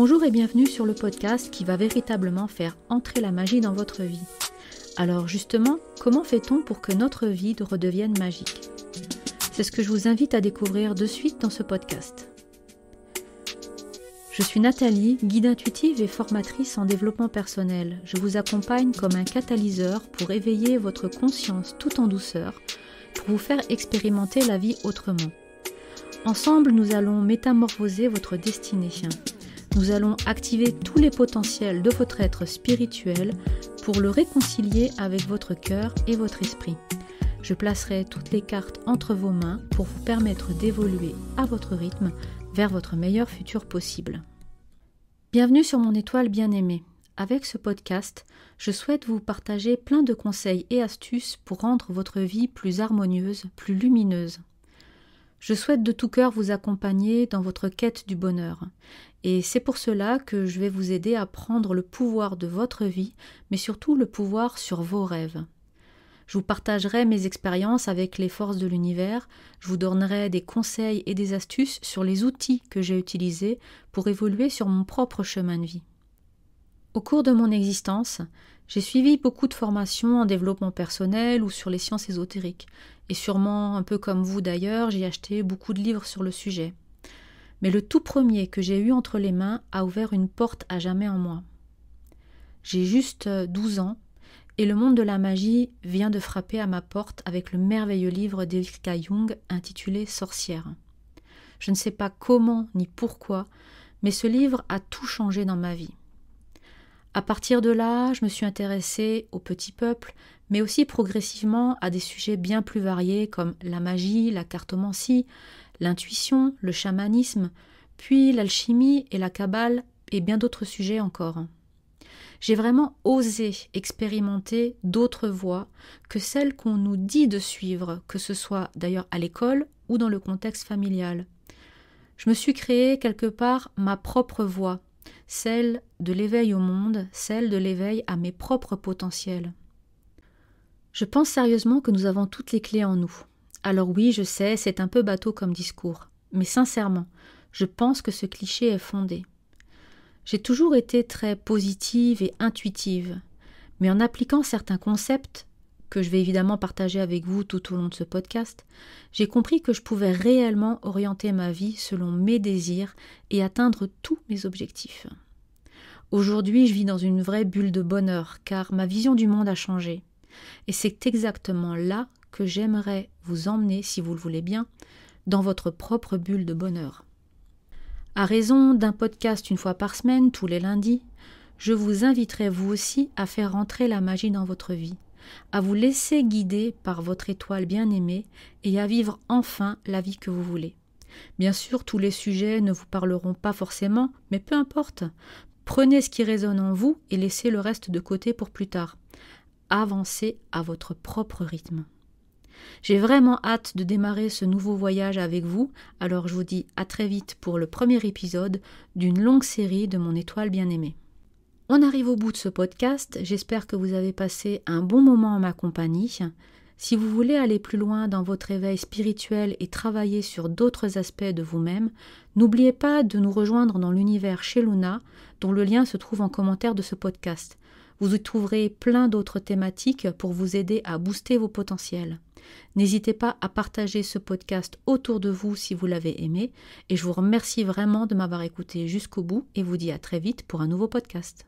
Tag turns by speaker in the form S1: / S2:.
S1: Bonjour et bienvenue sur le podcast qui va véritablement faire entrer la magie dans votre vie. Alors justement, comment fait-on pour que notre vie redevienne magique ? C'est ce que je vous invite à découvrir de suite dans ce podcast. Je suis Nathalie, guide intuitive et formatrice en développement personnel. Je vous accompagne comme un catalyseur pour éveiller votre conscience tout en douceur, pour vous faire expérimenter la vie autrement. Ensemble, nous allons métamorphoser votre destinée. Nous allons activer tous les potentiels de votre être spirituel pour le réconcilier avec votre cœur et votre esprit. Je placerai toutes les cartes entre vos mains pour vous permettre d'évoluer à votre rythme vers votre meilleur futur possible. Bienvenue sur mon étoile bien-aimée. Avec ce podcast, je souhaite vous partager plein de conseils et astuces pour rendre votre vie plus harmonieuse, plus lumineuse. Je souhaite de tout cœur vous accompagner dans votre quête du bonheur. Et c'est pour cela que je vais vous aider à prendre le pouvoir de votre vie, mais surtout le pouvoir sur vos rêves. Je vous partagerai mes expériences avec les forces de l'univers, je vous donnerai des conseils et des astuces sur les outils que j'ai utilisés pour évoluer sur mon propre chemin de vie. Au cours de mon existence, j'ai suivi beaucoup de formations en développement personnel ou sur les sciences ésotériques. Et sûrement, un peu comme vous d'ailleurs, j'ai acheté beaucoup de livres sur le sujet. Mais le tout premier que j'ai eu entre les mains a ouvert une porte à jamais en moi. J'ai juste 12 ans et le monde de la magie vient de frapper à ma porte avec le merveilleux livre d'Erika Jung intitulé « Sorcière ». Je ne sais pas comment ni pourquoi, mais ce livre a tout changé dans ma vie. À partir de là, je me suis intéressée au petit peuple, mais aussi progressivement à des sujets bien plus variés comme la magie, la cartomancie, l'intuition, le chamanisme, puis l'alchimie et la kabbale et bien d'autres sujets encore. J'ai vraiment osé expérimenter d'autres voies que celles qu'on nous dit de suivre, que ce soit d'ailleurs à l'école ou dans le contexte familial. Je me suis créé quelque part ma propre voie, celle de l'éveil au monde, celle de l'éveil à mes propres potentiels. Je pense sérieusement que nous avons toutes les clés en nous. Alors oui, je sais, c'est un peu bateau comme discours, mais sincèrement, je pense que ce cliché est fondé. J'ai toujours été très positive et intuitive, mais en appliquant certains concepts, que je vais évidemment partager avec vous tout au long de ce podcast, j'ai compris que je pouvais réellement orienter ma vie selon mes désirs et atteindre tous mes objectifs. Aujourd'hui, je vis dans une vraie bulle de bonheur, car ma vision du monde a changé. Et c'est exactement là que j'aimerais vous emmener, si vous le voulez bien, dans votre propre bulle de bonheur. À raison d'un podcast une fois par semaine, tous les lundis, je vous inviterai vous aussi à faire rentrer la magie dans votre vie, à vous laisser guider par votre étoile bien-aimée et à vivre enfin la vie que vous voulez. Bien sûr, tous les sujets ne vous parleront pas forcément, mais peu importe. Prenez ce qui résonne en vous et laissez le reste de côté pour plus tard. Avancez à votre propre rythme. J'ai vraiment hâte de démarrer ce nouveau voyage avec vous, alors je vous dis à très vite pour le premier épisode d'une longue série de mon étoile bien-aimée. On arrive au bout de ce podcast, j'espère que vous avez passé un bon moment en ma compagnie. Si vous voulez aller plus loin dans votre éveil spirituel et travailler sur d'autres aspects de vous-même, n'oubliez pas de nous rejoindre dans l'univers chez Luna, dont le lien se trouve en commentaire de ce podcast. Vous y trouverez plein d'autres thématiques pour vous aider à booster vos potentiels. N'hésitez pas à partager ce podcast autour de vous si vous l'avez aimé, et je vous remercie vraiment de m'avoir écouté jusqu'au bout et vous dis à très vite pour un nouveau podcast.